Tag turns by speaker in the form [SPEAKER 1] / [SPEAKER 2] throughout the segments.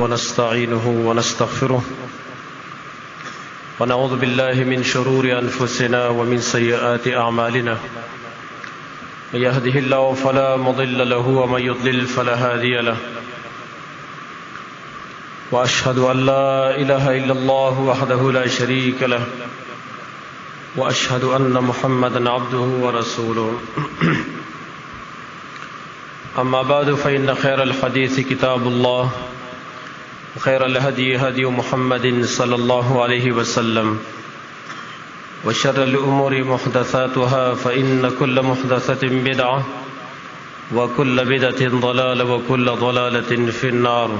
[SPEAKER 1] ونستعينه ونستغفره ونعوذ بالله من شرور أنفسنا ومن سيئات أعمالنا من يهده الله فلا مضل له ومن يضلل فلا هادي له وأشهد أن لا إله إلا الله وحده لا شريك له وأشهد أن محمدا عبده ورسوله أما بعد فإن خير الحديث كتاب الله وخير الهدي هدي محمد صلى الله عليه وسلم وشر الأمور محدثاتها فإن كل محدثة بدعة وكل بدعة ضلالة وكل ضلالة في النار.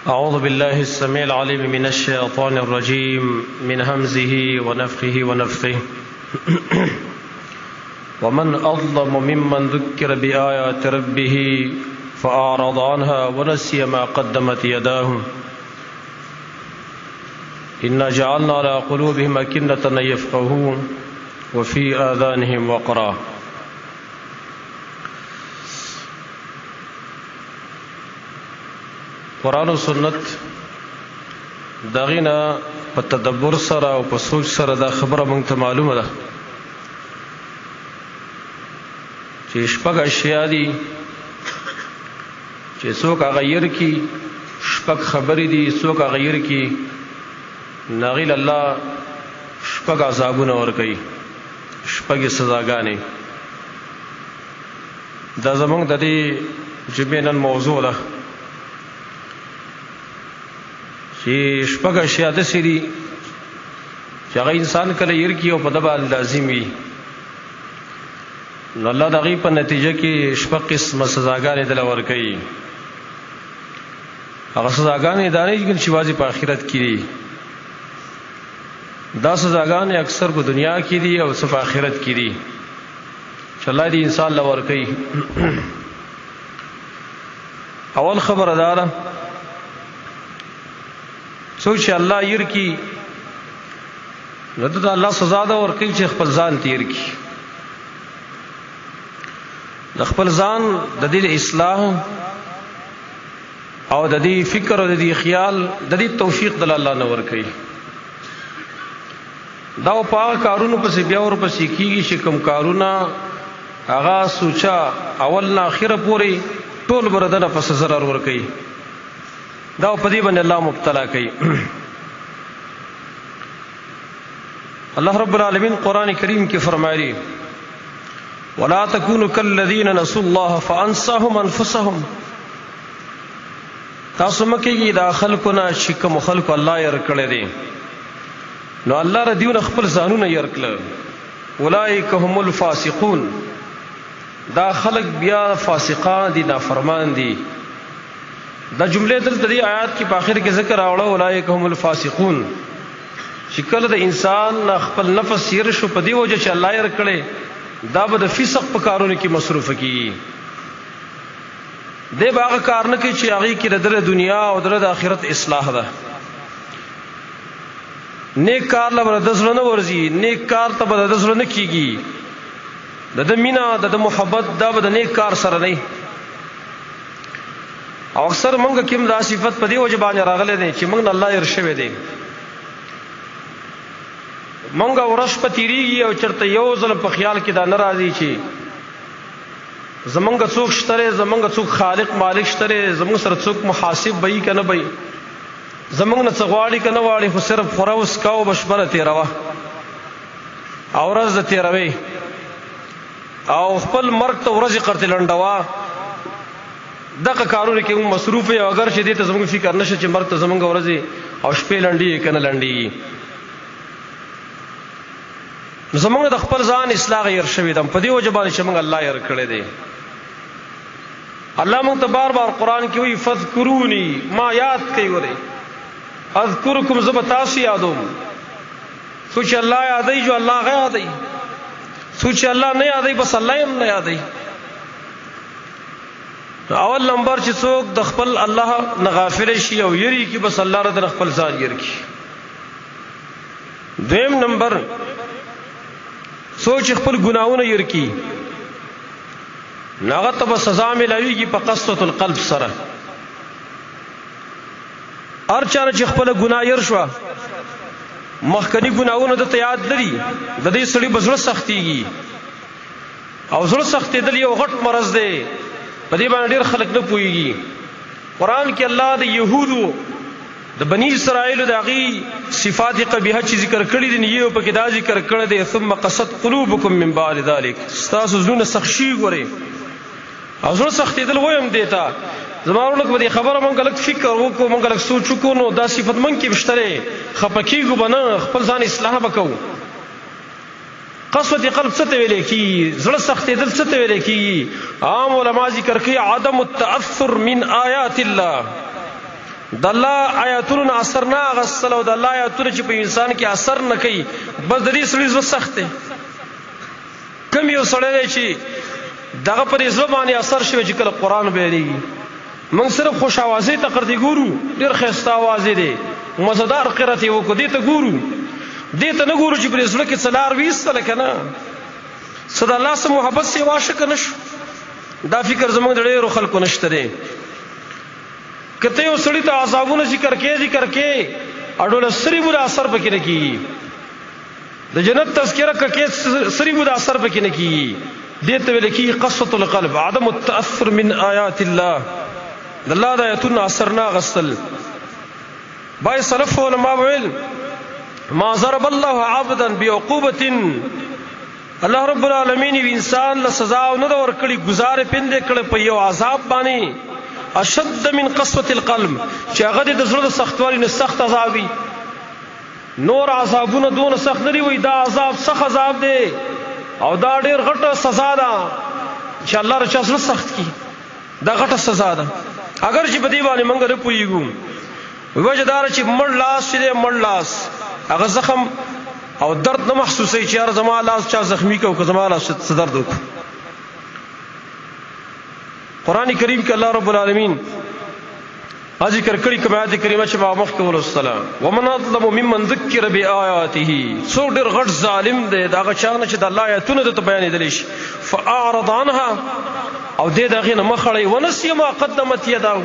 [SPEAKER 1] أعوذ بالله السميع العليم من الشيطان الرجيم من همزه ونفخه ونفثه ومن أظلم ممن ذكر بآيات ربه فأعرض عنها ونسي ما قدمت يداه إنا جعلنا على قلوبهم أكنة أن يفقهوا وفي آذانهم وقرا. قرآن و سنت داغینا په تدبر سره او په سوچ سره دا خبره مونږ ته معلومه ده چې شپږ اشیاء دي چې څوک غیر کی شپږ خبرې دي څوک غیر کی ناغیل الله شپږ عذابونه ورکوي شپږ سزاګانې. دا زمونږ د دې جمعې نن موضوع ده چې شپږ اشیاء داسې دي چې هغه انسان کله ير کی او په ده باندې لازم وي نو الله د هغې په نتیجه کې شپږ قسمه سزاګانې دله ورکوي. هغه سزاګانې دا نه دي چې یوازې په آخرت کې دي، دا سزاګانې اکثر په دنیا کې دي او څه په آخرت کې دي چې الله دې انسان له ورکوي. اول خبره دا ده څوک چې الله ير کی نو ته الله سزا ده ورکوي چې خپل ځان تیر کی، د خپل ځان د دې اصلاح او د دې فکر او د دې خیال د دې توفیق د الله نه ورکوي. دا په کارونو پسې بیا ور پسې کیږي چې کوم کارونه هغه سوچا اول نه اخره پورې ټول بردنه پس zarar ورکوي، دا په دې باندې الله مبتلا کوي. الله رب العالمین قرآن کریم کې فرمایي ولا تكونوا كالذين نسوا الله فانساهم انفسهم. تاسو مکیږي دا خلقونه چې کوم خلق الله یې ورکړي دي نو الله ر دیونه خپل ځانونه یې ورکړل. اولئک هم الفاسقون، دا خلق بیا فاسقان دي نافرمان دي. دا جمله دلته د آیات کې په اخر کې ذکر راوړل اولئک هم الفاسقون چې کله د انسان خپل نفس یې شو په دی وجه چې الله یې ورکړي دا به د فسق په کارونو کې مصروف کی. دې باغ کار نه کوي چې هغه کې د دنیا او د آخرت اصلاح ده. نیک کار له د زړه نه ورځي، نیک کار ته به د زړه نه کیږي، د مینا د محبت دا به د نیک کار سره نه. او اکثر مونږ کوم دا صفت په دې وجه باندې راغلي دي چې مونږ الله یې رشوي دي. مونږه ورش په تیریږي او چرته یو ځل په خیال کې دا ناراضي چې زمونږ څوک شته، زمونږ څوک خالق مالک شته، زمونږ سره څوک محاسب وي کنه وي، زمونږ نه څه غواړي کنه غواړي، خو صرف خروس کاو بشبره تیروا او ورځ تیروي او خپل مرګ ته ورځ قرت لنډوا. دغه کارونه کې مصروف یو اگر چې دې ته زمونږ فکر نشه چې مرګ ته زمونږ ورځ او شپې لنډي کنه لنډي. زمونږ د خپل ځان اصلاح غیر شوی دم په دې وجه باندې چې موږ الله یې ورکړی دی. الله موږ ته بار بار قرآن کې وایي فذکرونی، ما یاد کوي وره اذکرکم، زه به تاسو یادوم. څوک چې الله یادوي جو الله هغه یادوي، څوک چې الله نه یادوي بس الله یې نه یادوي. اول نمبر چې څوک د خپل الله نه غافل شي او یری کی بس الله رد خپل ځان یری کی. دویم نمبر سوچ خپل ګناونه ير کی ناغه ته سزا ملويږي په قسوة القلب سره. هر چا چې خپل ګناه ير شو مخکنی ګناونه د یاد لري د دې سړي بزړه سختيږي او زړه سختېدل یو غټ مرض دی په دې باندې ډېر خلک نه پوهیږي قرآن کې الله د يهودو د بني اسرائیل د هغې صفات قبیحه چې ذکر کړي دي یو پکې دا ذکر کړی دی ثم قست قلوبکم من بعد ذلك ستاسو زړونه سخت شي ګورئ او زړه سختېدل وایم دی ته زما ورونه په دې خبره مونږ لږ فکر وکړو مونږ لږ سوچ وکړو نو دا صفت مونږ کې بشته دی خفه کېږو به نه خپل ځان اصلاح به کوو قسوة قلب څه ته ویل کېږي زړه سختېدل څه ته ویل کېږي عام علما ذکر کوي عدم التأثر من آیات الله د الله آیاتونو نه اثر نه اخیستل او د الله آیاتونه چې په انسان کې اثر نه کوي بس د دې سړي زړه سخت دی کوم یو سړی دی چې دغه پر زړه باندې اثر شوی چې کله قرآن بیانېږي موږ صرف خوش اوازې ته قرتې ګورو ډېر ښایسته اوازې دی مزدار قرت یې وکړو دې ته ګورو دې ته نه ګورو چې پر زړه کې څه لار ویستله که نه څه د الله سره محبت سې واشکه نه شو دا فکر زموږ د ډېرو خلکو نشته دی که ته یو سړي ته عذابونه ذکر کې اډوله سري بوله اثر پکې نه کېږي د جنت تذکره کې سري بوله اثر پکې نه کېږي دې ته ویل کېږي قسوة القلب عدم التأثر من آیات الله د الله د آیاتونو اثر نه اخیستل باید سلف علما ویل ما ضرب الله عبدا بعقوبة الله رب العالمین انسان له سزا نه دا ورکړي گزار پندې کړي په یو عذاب باندې اشد من قسوة القلب چې هغه د زړه د سختوالي نه سخت عذاب وي نور عذابونه دون سخت نه وي دا عذاب سخت عذاب دی او دا ډېر غټه سزا ده چې الله رچا زړه سخت کی دا غټه سزا ده اگر چې په دې باندې موږ نه پوهیږو وجه دار چې مړ لاس چې مړ لاس هغه زخم او درد نه محسوسوي چې یار زما لاس چا زخمی کو که زما لاس څه درد وکړو قرآن کریم کې الله رب العالمین ذکر کړي کوم آیت کریمه چې ما مخکې ولوستله ومن اظلم ممن ذکر بآیاته څوک ډېر غټ ظالم دی د هغه چا نه چې د الله آیتونه درته بیانېدلی شي فاعرض عنها او دې د هغې نه مخ اړوي ونسي ما قدمت یداه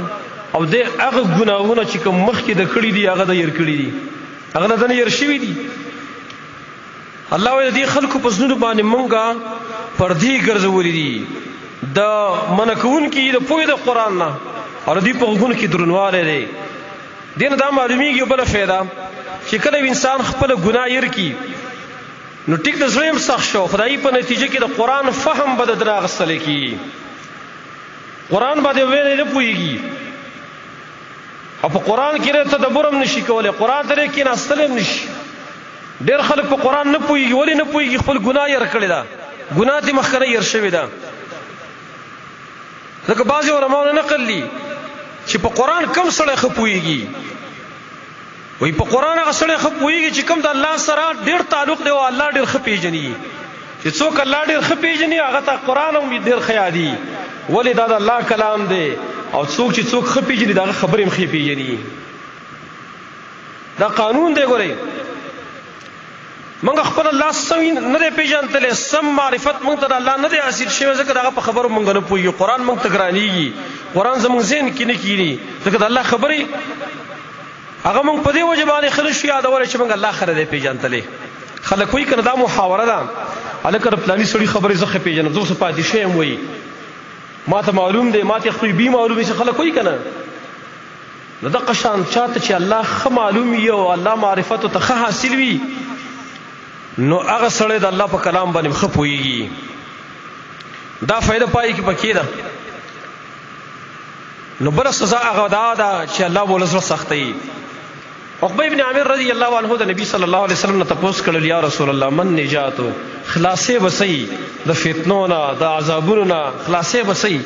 [SPEAKER 1] او دې هغه ګناهونه چې کوم مخکې د کړي دي هغه د هېر کړي دي هغه نه د نه هېر شوي دي الله وایي د دې خلکو په زړونو باندې مونږه پردې ګرځولي دي د منع کوونکي د پوهې د قرآن نه او دوی په غوږونو کې درنوالی دی دې نه دا معلومیږي یو بله فایده چې کله انسان خپله ګناه هېر کړي نو ټیک د زړه هم سخت شو خدایي په نتیجه کې د قرآن فهم به د ده نه اخیستلی کېږي قرآن باندې ویلی نه پوهېږي او په قرآن کې تدبر هم نشي کولی قرآن ته کېناستلی هم نشي ډېر خلک په قرآن نه پوهېږي ولې نه پوهېږي خپل ګناه هېر کړې ده ګناه دې مخکنی هېر شوې ده ځکه بعضې علماو نه نقل دي چې په قرآن کم سړی ښه پوهېږي وایي په قرآن هغه سړی ښه پوهېږي چې کوم د الله سره ډېر تعلق دی او الله ډېر ښه پېژني چې څوک الله ډېر ښه پېژني هغه ته قرآن هم ډېر ښه یادي ولې دا د الله کلام دی او څوک چې څوک ښه پېژني د هغه خبرې هم ښې پېژني دا قانون دی ګورئ موږ خپل الله سم نه دی پېژندلی سم معرفت موږ ته د الله نه دی حاصل شوی ځکه د هغه په خبرو موږ نه پوهېږو قرآن موږ ته ګرانېږي قرآن زموږ ذهن کې نه کېني ځکه د الله خبرې هغه موږ په دې وجه باندې ښه نه شو یادولی چې موږ الله ښه نه دی پېژندلی خلک وایي که نه دا محاوره ده هلکه د پلاني سړي خبرې زه ښه پېژنم زه اوس پاتې شوی یم وایي ما ته معلوم دی ما ته خپل بي معلوم دی چې خلک وایي که نه نو دغه شان چاته چې الله ښه معلوم وي او الله معرفتو ته ښه حاصل وي نو هغه سړی د الله په کلام باندې ښه پوهېږي دا فایده پای کې پکې ده نو بله سزا هغه دا ده چې الله به زړه سختوي عقبه ابن عامر رضی الله عنه د نبي صلی الله علیه وسلم نه تپوس کړل یا رسول الله من نجاتو خلاصې به صحیح د فتنو نه د عذابونو نه خلاصې به صحیح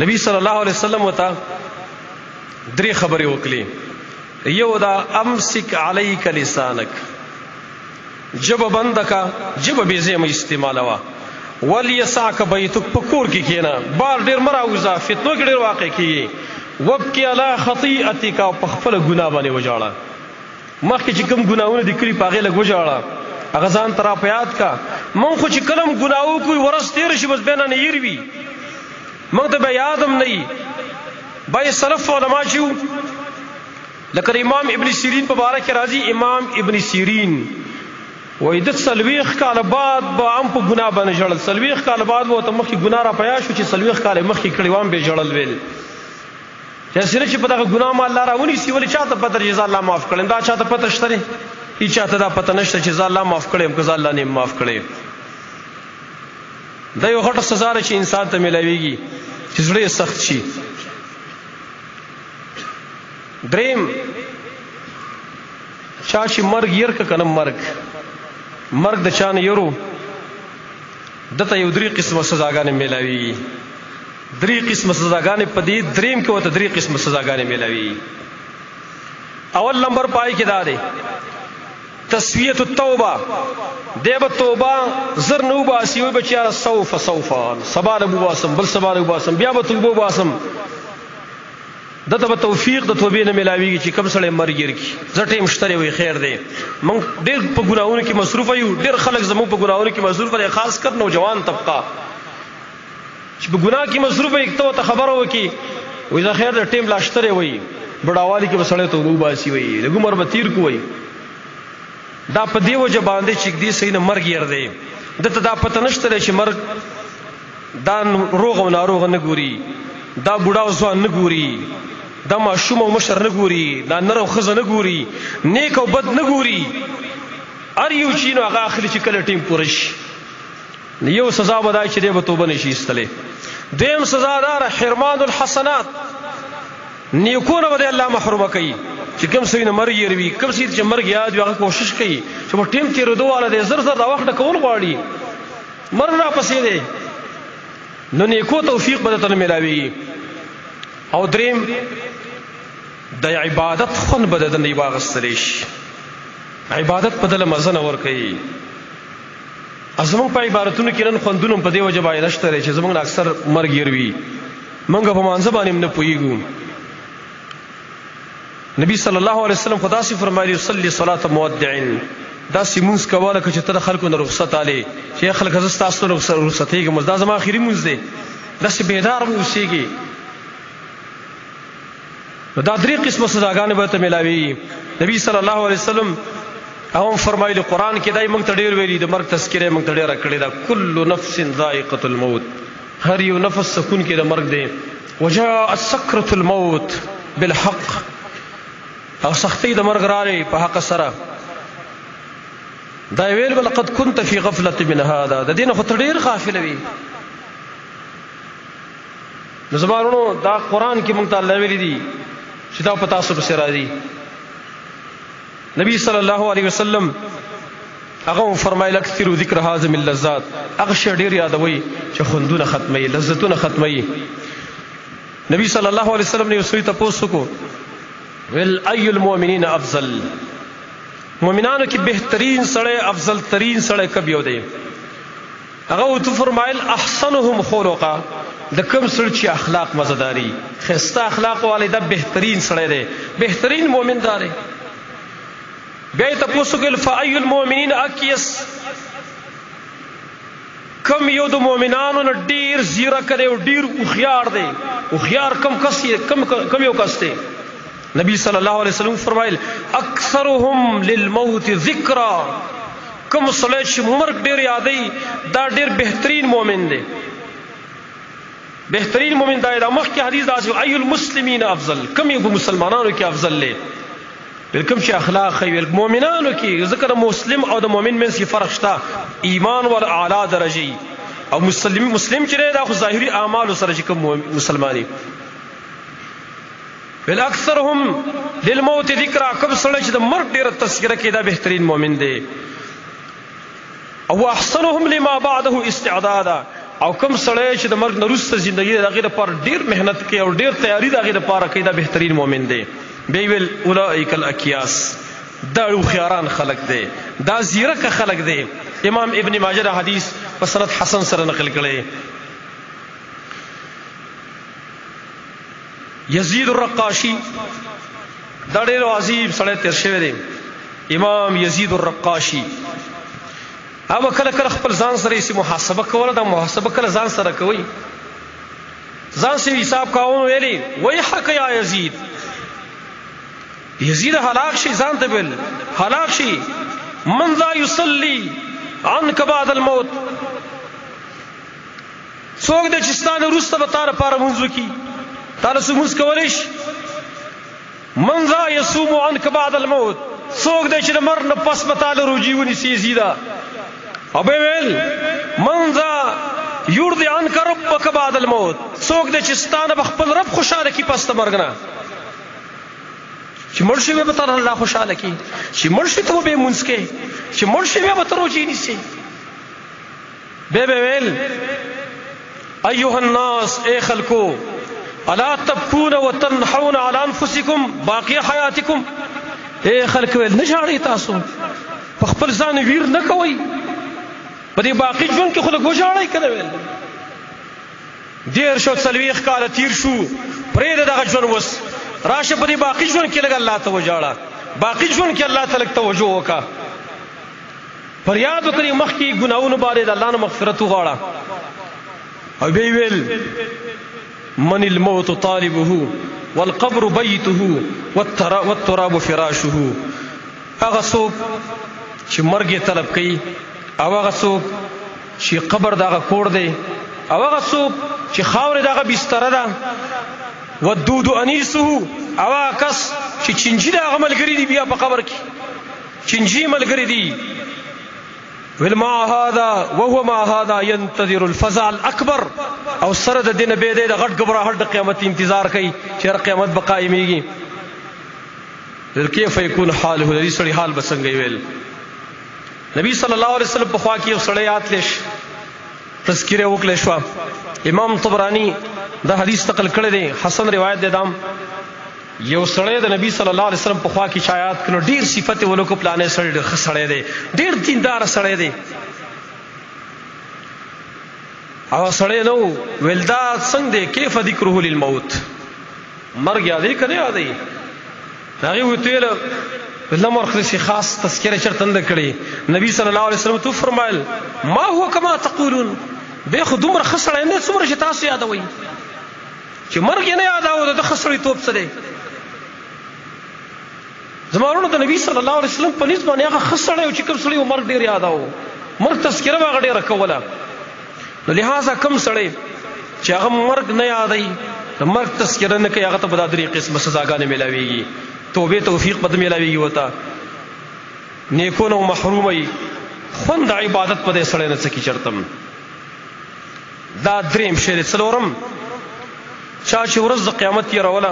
[SPEAKER 1] نبي صلی الله علیه وسلم ورته درې خبرې وکړې یو دا امسک علیک لسانک جبه بند کا جبه بې ځایه استعمالوه ولیسعک بیتک په کور کې کښېنه بار ډېر مه راوځه فتنو کې ډېر واقع کېږي وبکې علی خطیئتک او په خپله ګناه باندې وژاړه مخکې چې کوم ګناهونه دې کړي په هغې لږ وژاړه هغه ځان ته را په یاد کا موږ خو چې کله هم ګناه وکړو ورځ تېره شي بس بیا نه هېر وي موږ ته بیا یاد هم نه وي باید سلف علما چې وو لکه امام ابن سیرین په باره کې راځي، امام ابن سیرین وایي د 40 کاله بعد به هم په ګناه باندې ژړل. 40 کاله بعد به ورته مخکې ګناه را پیدا شو چې 40 کاله مخکې کړي وام به ژړل ویل چې په دغه ګناه ما الله راونیسي. ولې چاته پته چې الله معاف کړم؟ دا چاته پته شته دی؟ هیڅ چاته دا پته نشته چې الله معاف کړم که الله نه معاف کړي. دا یو غټه سزا ده چې انسان ته ملاویږي چې زړه یې سخت شي. دریم چا چې مرګ ير کنه مرګ د چا نه یرو دته یو 3 قسمه سزاګانې ملاویږي. 3 قسمه سزاګانې په دې دریم کې وته 3 قسمه سزاګانې ملاویږي. اول نمبر پای کې دا دی تسویه التوبه. دیو توبه زر نو باسی وي بچا سوف سبا له باسم بل سبا له باسم بیا به توبه باسم. دته به توفیق د توبې نه ملاویږي چې کم سره مرګ کی زټه مشتری وي. خیر دی موږ ډېر په ګناہوں کې مصروف یو، ډېر خلک زموږ په ګناہوں کې مصروف دي، خاص کر نوجوان طبقه چې په ګناه کې مصروف وي. ته خبره وکي وي دا خیر د ټیم لاشتره وي، بډاوالي کې وسړې توبه باسي وي، لګمر به تیر کوي. دا په دی وجه باندې چې دې صحیح نه مرګ ير دی. دته دا پته نشته چې مرګ دا روغ او ناروغ نه ګوري، دا بوډا او ځوان نه ګوري، دا ماشوم او مشر نه ګوري، دا نر او خزه نه ګوري، نیک او بد نه ګوري. ار یو چې نو هغه اخلي چې کله ټیم پورش یو سزا ودای چې دې به توبه نشي استلې. دیم سزا دار حرمان الحسنات، نیکونه به الله محروم کوي. چې کوم څه نه مرګ یروي، کوم څه چې مرګ یاد وي هغه کوشش کوي چې په ټیم تیر دوه د زر دا وخت کول غواړي مرګ را پسې دی نو نیکو توفیق به ته ملاوي. او دریم د عبادت خون به د نه واغستلی شي. عبادت په دله مزه نه ور کوي. ازمن په عبادتونو کې نن خوندونه په دی وجه باندې نشته چې زمونږ اکثر مرګ یروي، موږ په مانځ باندې نه پويګو. نبی صلی الله علیه وسلم خدا سي فرمایي صلی صلاه مودع، دا سیمونس کواله چې ته خلکو نه رخصت علي چې خلک زستا تاسو رخصتېږي مزدا زما اخیری مونږ دی دا سي بیدار اوسېږي. دا 3 قسمه سزاګانې به ته ملاوي. نبی صلی الله علیه وسلم هم فرمایلی قران کې دای موږ ته ډېر ویلي د مرګ تذکره موږ ته ډېر کړی دا کل نفس ذائقه الموت، هر یو نفس سکون کې د مرګ دی. وجاء سکرة الموت بالحق، او سختي د مرګ راغی په حق سره. دا ویل ولقد كنت في غفله من هذا، د دین خو ته ډېر غافل وي. نو زمانو دا قران کې موږ ته الله ویلي دي چې دا پتا سو بسره راځي. نبی صلی الله علیه وسلم هغه فرمایله کثیر ذکر هاذم اللذات، هغه شی ډیر یادوي چې خوندونه ختمي، لذتونه ختمي. نبی صلی الله علیه وسلم نے وسوي تاسو کو ول ای المؤمنین افضل، مؤمنانو کې بهترین سړی افضل ترین سړی کب یو دی؟ هغه تو فرمایل احسنهم خلقا، د کوم سړي چې اخلاق مزداري خسته اخلاق والے دا بهترین سړی دی، بهترین مؤمن دی. بیا تاسو کې فای المؤمنین اکیس، کم یو د مؤمنانو نه ډیر زیرا کړي او ډیر خوخيار دی. خوخيار کم کس کم یو کس دی. نبی صلی الله علیه وسلم فرمایل اکثرهم للموت ذکرا، کم سړی چې مرګ ډیر یادای دا ډیر بهترین مؤمن دی. بهترین مؤمن دا مخکې حدیث دا چې ای المسلمین افضل، کم یو مسلمانانو کې افضل دی. بالکم چې اخلاق خیر مؤمنانو کې ذکر مسلم او د مؤمن منځ کې فرق شته، ایمان ول اعلی درجه او مسلم چې دا خو ظاهري اعمال سره چې کوم مسلمانۍ. بل اکثرهم للموت ذکر، کوم سره چې د مرګ ډیره تذکرہ کې دا بهترین مؤمن دی. او احسنهم لما بعده استعدادا، او کوم سره چې د مرګ نرسته ژوندۍ دغه لپاره ډیر مهنت کوي او ډیر تیاری دغه لپاره کوي، دا بهترین مؤمن دی. بیویل اولئک الاکیاس، دا خياران خلق دی، دا زیرک خلق دی. امام ابن ماجه حدیث په سند حسن سره نقل کړي. یزید الرقاشی دا ډېر عظیم سړی تیر شوی دی. امام یزید الرقاشی او کله کله خپل ځان سره یې محاسبه کوله. دا محاسبه کله ځان سره کوي، ځان سره حساب کاوه. ویلي وای حق یا یزید، یزید هلاک شي ځان ته ویل هلاک شي من ذا يصلي عنك بعد الموت څوک د چستان وروسته به تار پاره مونږ وکي تعالی سمونځ کولی شي من ذا يصوم عنك بعد الموت څوک د چې مر نه پس به تعالی روجي ونیسي یزیدا او به ویل من ذا يرضي عنك ربك بعد الموت څوک د چستان به خپل رب خوشاله کی پس ته مرګ نه چې مرشي به تعالی الله خوشاله کی چې مرشي ته به مونږ کې چې مرشي به تر روجي نیسي به ویل أيها الناس اے خلقو الا تبكون وتنحون على انفسكم باقي حياتكم اے خلق ول نشاړی تاسو په خپل ځان ویر نه کوي په دې باقي ژوند کې خلک وشاړی کړي ول ډیر شو څلويخ کال تیر شو پرې دغه ژوند وس راشه په دې باقي ژوند کې لګ الله ته وجاړه باقي ژوند کې الله تعالی توجه وکا فریاد وکړي مخ کې ګناہوں باندې الله نه مغفرت وغواړه او بی ویل من الموت طالبه والقبر بيته والتراب فراشه هغه څوک چې مرګ طلب کوي او هغه څوک چې قبر دغه کور دی او هغه څوک چې خاور دغه بستر ده ودود انیسه او هغه کس چې چنجي دغه ملګری دی بیا په قبر کې چنجي ملګری دی والما هذا وهو ما هذا ينتظر الفزع الاكبر او سره د دین به د غټ غبرهټ د قیامت انتظار کوي چې قیامت به قائميږي کیف يكون حاله د دې سړي حال بسنګ ویل نبی صلی الله علیه وسلم په خوا کې یو سړی اتلش تذکره وکړل شو امام طبرانی دا حدیث نقل کړی دی حسن روایت دی دام یو سړی د نبی صلی الله علیه وسلم په خوا کې شایعات کړو ډیر صفت ولکو پلانې سړی ډیر خسړی دی ډیر دیندار سړی دی او سړی نو ولدا څنګه دی کیف ذکره للموت مرګ یادې کړي یادې هغه وتیل بل مرخ شي خاص تذکرہ چرتند کړي نبی صلی الله علیه وسلم تو فرمایل ما هو کما تقولون به خدوم خسړی نه څومره چې تاسو یادوي چې مرګ نه یاداو د خسړی توپ څه دی زمانو د نبی صلی الله علیه وسلم په نسبت باندې هغه خسړی او چې کوم سړی عمر ډیر یاداو مرګ تذکرہ هغه ډیر کوله نو لہذا کم سړی چې هغه مرګ نه یادای مرګ تذکرہ نه کوي هغه ته په دې قسمه سزاګانې ملاويږي توبه توفیق بد ملاويږي وتا نیکونو محرومي خوند عبادت په دې سړی نه څکی چرتم دا دریم شی څلورم چا چې ورځ د قیامت یې راوله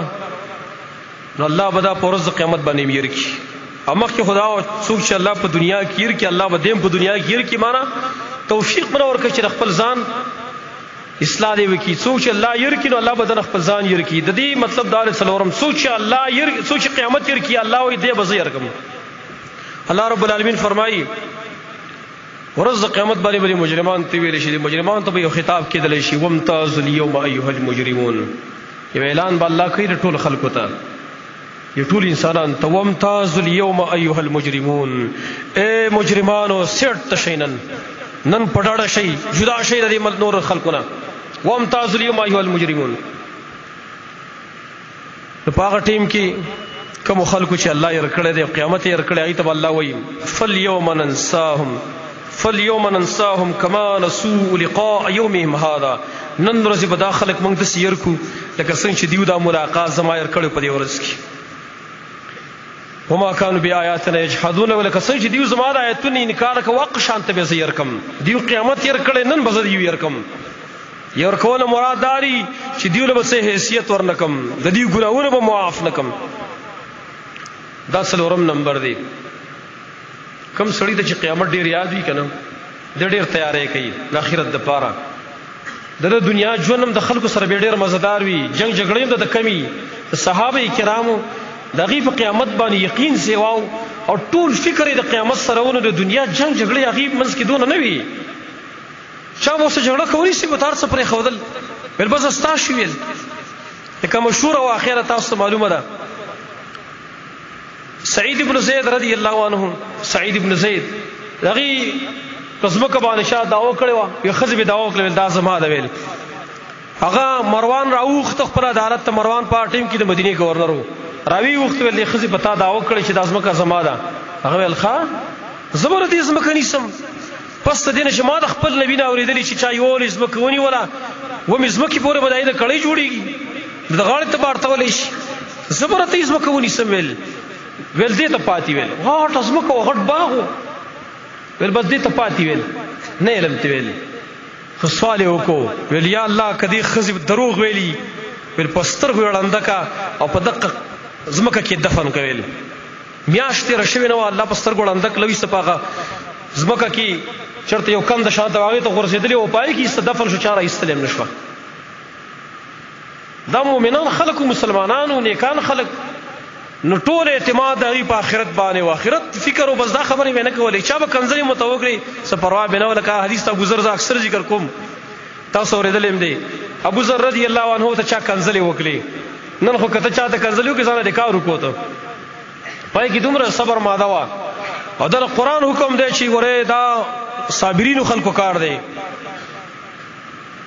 [SPEAKER 1] نو الله به دا په ورځ د قیامت باندې میر کی امخ کې خدا او څوک چې الله په دنیا کې ير کې الله به دیم په دنیا کې ير کې معنا توفیق منور کوي چې خپل ځان اصلاح دی وکي څوک چې الله ير کې نو الله به د خپل ځان ير کې د دې مطلب دار څلورم څوک چې الله ير څوک چې قیامت ير کې الله وي دې به زیر کوم الله رب العالمین فرمایي ورځ د قیامت باندې مجرمان ته ویل شي مجرمان ته یو خطاب کېدل شي ومتاز اليوم ايها المجرمون یو اعلان به الله کوي ټول خلکو ته یو ټول انسانان ته ومتاز اليوم ايها المجرمون اے مجرمانو سټ تشینن نن پډاړه شي جدا شي د نور خلکو نه ومتاز اليوم ايها المجرمون په هغه ټیم کې کوم خلکو چې الله یې رکړه د قیامت یې رکړه ایت الله وایي فاليوم ننساهم كما نسوا لقاء يومهم هذا نن ورځ به داخلك موږ د سیر کو لکه څنګه چې دیو دا ملاقات زمایر کړو په دې ورځ کې وما كانوا بآياتنا يجحدون ولکه څنګه چې دیو زما د آیاتونو انکار کوي واق شانته به زیر کم دیو قیامت یې کړه نن به دیو یې کم یو کول مراد داری چې دیو له څه حیثیت ورنکم د دیو ګناونه به معاف نکم دا څلورم نمبر دی کم سړی د چې قیامت ډیر یاد وي کنه د ډیر تیارې کوي د آخرت د پاره د دنیا ژوندم د خلکو سره ډیر مزدار وي جنگ جګړې د کمی صحابه کرامو دغه په قیامت باندې یقین سیواو او ټول فکر د قیامت سره ونه د دنیا جنگ جګړې غیب منځ کې دون نه وي چا مو سره جګړه کوي چې په تار څه پرې خودل بل بس استا شویل لکه مشهور او اخره تاسو معلومه ده سعید ابن زید رضی الله عنه سعید ابن زید دغه قسمه کبان شاه داو کړو یو خزبه داو کړل دا زما دا ویل هغه مروان راوخ خپل عدالت ته مروان په ټیم کې د مدینه گورنر وو راوی وخت ولې خزي پتا دا وکړي چې د ازمکه زما ده هغه ول ښا زبر دې ازمکه نیسم پس ته دینه چې ما د خپل نبی نه اوریدلی چې چا یو ازمکه ونی ولا و مې ازمکه پورې بدای د کړي جوړیږي د غاړه ته بارته ولې شي زبر دې ازمکه ونی سم ویل دې ته پاتې ویل غاټ ازمکه غټ باغو ول بس دې ته پاتې ویل نه علم ته ویل خو سوال وکړو ویل یا الله کدی خزي دروغ ویلی ول پستر وړاند کا او په دقه زمکه کې دفن کوي میاشتې رشوي نو الله پستر وړاند کلوي سپاغه زمکه کې چرته یو کند شاته واغې ته ورسېدلی او پای کې دفن شو چاره استلم نشو دا مؤمنان خلق مسلمانانو نیکان خلق نو ټول اعتماد دی په آخرت باندې او آخرت فکر او بس دا خبرې مې نه کولې چا به کنځلې متوکړي څه پروا به نه ولکه حدیث ته ابو ذر ز اکثر ذکر کوم تاسو اوریدلم دی ابو ذر رضی الله عنه ته چا کنځلې وکړي نن خو کته چا ته کنځلې وکړي ځان دې کار وکړو ته پای کې دومره صبر ماده وا او د قرآن حکم دی چې ګوره دا صابرینو خلکو کار دی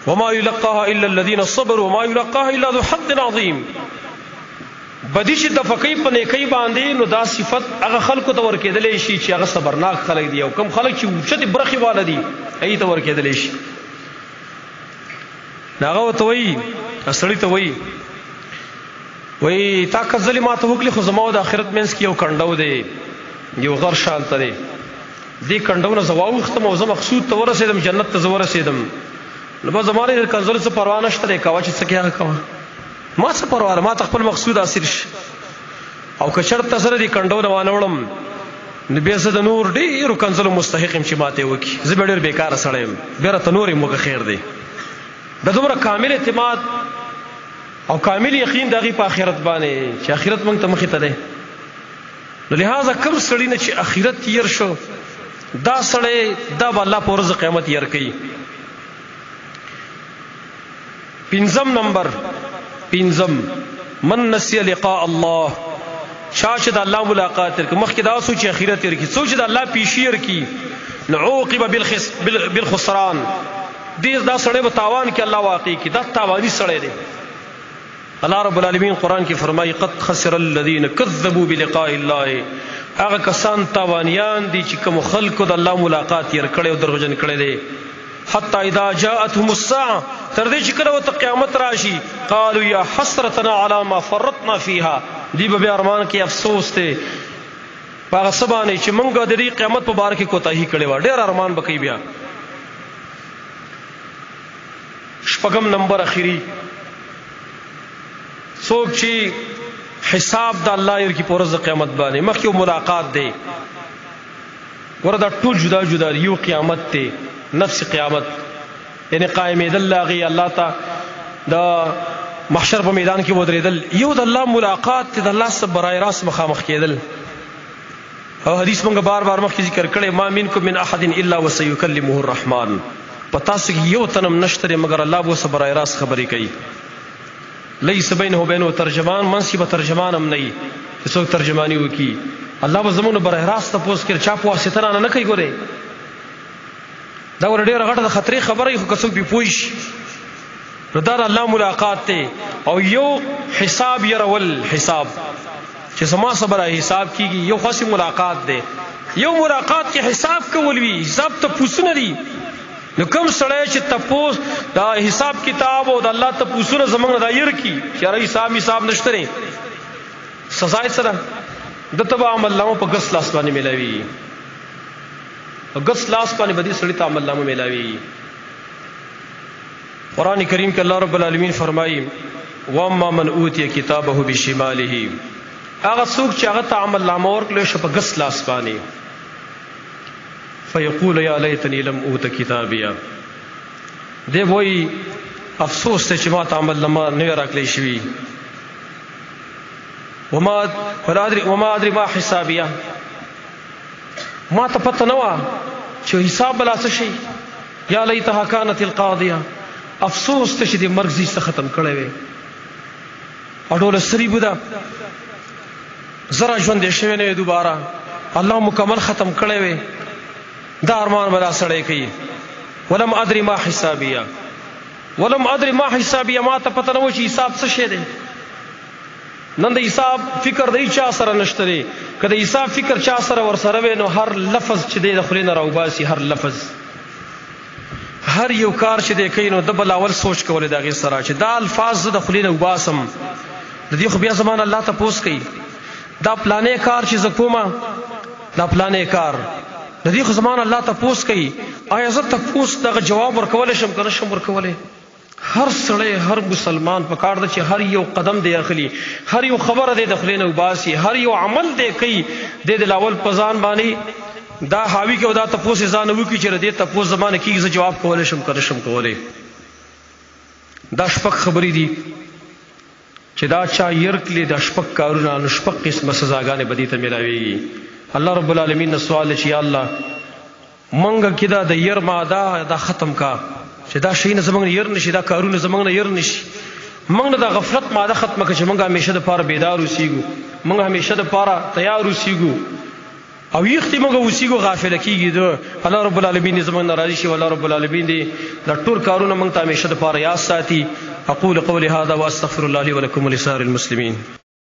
[SPEAKER 1] وما يلقاها الا الذين صبروا وما يلقاها الا ذو حظ عظيم بدی چې د فقې په نیکی باندې نو دا صفت هغه خلکو ته ورکېدلې شي چې هغه صبرناک خلک دي او کم خلک چې اوچت برخي والا دي ای ته ورکېدلې شي هغه ته وایي اصلي ته وایي تا کزلی ما ته وکړي خو زما د آخرت منځ کې یو کنډو دی یو غر شانته دی دې کنډو نه زواو ختم او زه مقصود ته ورسېدم جنت ته زه ورسېدم نو به زمانه د کنځل څه پروا نشته دی کوه چې څه کې هغه کوه ما څه پروا ما ته خپل مقصود حاصل شي او که شرط سره دې کنډو نه وانهوړم نو بیا زه د نور ډېرو کنځلو مستحق یم چې ماته وکړي زه به ډېر بیکاره سړی یم بیا راته نور یې موږ خیر دی د دومره کامل اعتماد او کامل یقین دغه په آخرت باندې چې آخرت موږ ته مخې ته دی نو لہذا کوم سړی نه چې آخرت تیر شو دا سړی دا به الله په ورځ قیامت یې ورکوي پنځم نمبر من نسی لقاء الله چا چې د الله ملاقات ورکړي مخکې دا سوچ آخرت ورکړي سوچ د الله پیشي ورکړي نعوقب بالخسران دې دا سړی به تاوان کې الله واقع کی دا تاوانی سړی دی الله رب العالمین قرآن کې فرمایي قد خسر الذين كذبوا بلقاء الله هغه کسان تاوانیان دي چې کوم خلکو د الله ملاقات یې کړي او دروغجن کړي دي حتى اذا جاءتهم الساعه تر دې چې کله وت قیامت راشي قالوا يا حسرتنا على ما فرطنا فيها دی به ارمان کې افسوس ته هغه سبانه چې مونږ د دې قیامت په بار کې کوتاهی کړي و ډېر ارمان بکې بیا شپږم نمبر اخیری څوک چې حساب د الله یې کی پورز قیامت باندې مخکې ملاقات دی وردا ټول جدا جدا یو قیامت ته نفس قیامت یعنی قائمې د الله الله تا دا محشر په میدان کې ودرېدل یو د الله ملاقات ته د الله سره برای راست مخامخ کېدل او حدیث موږ بار بار مخکې ذکر کړي ما منکم من احد الا وسيكلمه الرحمن پتا سګ یو تنم نشته مگر الله به سره برای راست خبرې کوي ليس بينه وبينه ترجمان منصب ترجمان هم نه څوک ترجمانی وکي الله به زمونږ برای راست پوس کړي چا په واسطه نه کوي ګوره دا ور ډېر غټه خطرې خبره خو کڅوک به پوښ نو دا الله ملاقات ته او یو حساب يرول حساب چې سما صبر حساب کیږي یو خاصه ملاقات ده یو ملاقات کې حساب کول وی حساب ته پوښتنه دي نو کوم سړی چې تپوس دا حساب کتاب او د الله ته پوښتنه زمونږ دایر کی چې را حساب نشته نه سزا یې سره د تبع عمل نامو په غس لاس باندې ملاوي غس لاس باندې بدی سړی ته عمل نامو ملاوي قرآن کریم کې الله رب العالمین فرمایي واما من اوتی کتابه بشماله هغه څوک چې هغه ته عمل نامه ورکړل شي په غس لاس باندې فیقول یا لیتنی لم اوت کتابیا دی وای افسوس ته چې ما ته عمل نامه نه راکړل شي وما ادري ما حسابیا ما ته پته نه و چې حساب بلا څه شي یا لیتها كانت القاضیه افسوس ته چې د مرګ زی څخه ختم کړي وي اډول سری بودا زرا ژوند شوی نه دوباره الله مکمل ختم کړي وي دا ارمان بلا سړی کوي ولم ادري ما حسابیا ما ته پته نه و چې حساب څه شي دی نن د حساب فکر دی چا سره نشته دی. که د حساب فکر چا سره ور سره وي نو هر لفظ چې دی د خولې نه راوباسي، هر لفظ، هر یو کار چې دی کوي نو د بل اول سوچ کولی د هغې سره چې دا الفاظ زه د خولې نه وباسم، د دې خو بیا زمان الله تپوس کوي دا پلانې کار چې زه کومه، دا پلانې کار د دې خو زمان الله تپوس کوي. آیا زه تپوس دغه جواب ورکولی شم که نه شم ورکولی؟ هر سړی، هر مسلمان په کار ده چې هر یو قدم دی اخلي، هر یو خبره دی د خولې نه وباسي، هر یو عمل دی کوي دی د لاول په ځان باندې دا حاوي کې او دا تپوس یې ځان وکړي چې د دې تپوس زمانه کېږي زه جواب کولی شم که نه شم کولی. دا شپږ خبرې دي چې دا چا ير کړي، دا شپږ کارونه، نو شپږ قسمه سزاګانې به دې ته میلاویږي. الله رب العالمین نه سوال چې یا الله منګه کې دا د ير ماده دا ختم کا، چې دا شي نه زمونږ نه ير نشي، دا کارونه زمونږ نه ير نشي، موږ نه د غفلت ماده ختمه کړه چې موږ همیشه د پاره بیدار اوسېږو، موږ همیشه د پاره تیار اوسېږو او یختي موږ اوسېږو غافل کېږي. د الله رب العالمین زمونږ نه راضي شي، والله رب العالمین دې دا ټول کارونه موږ ته همیشه د پاره یاد ساتي. اقول قولي هذا واستغفر الله لي ولكم ولسائر المسلمين.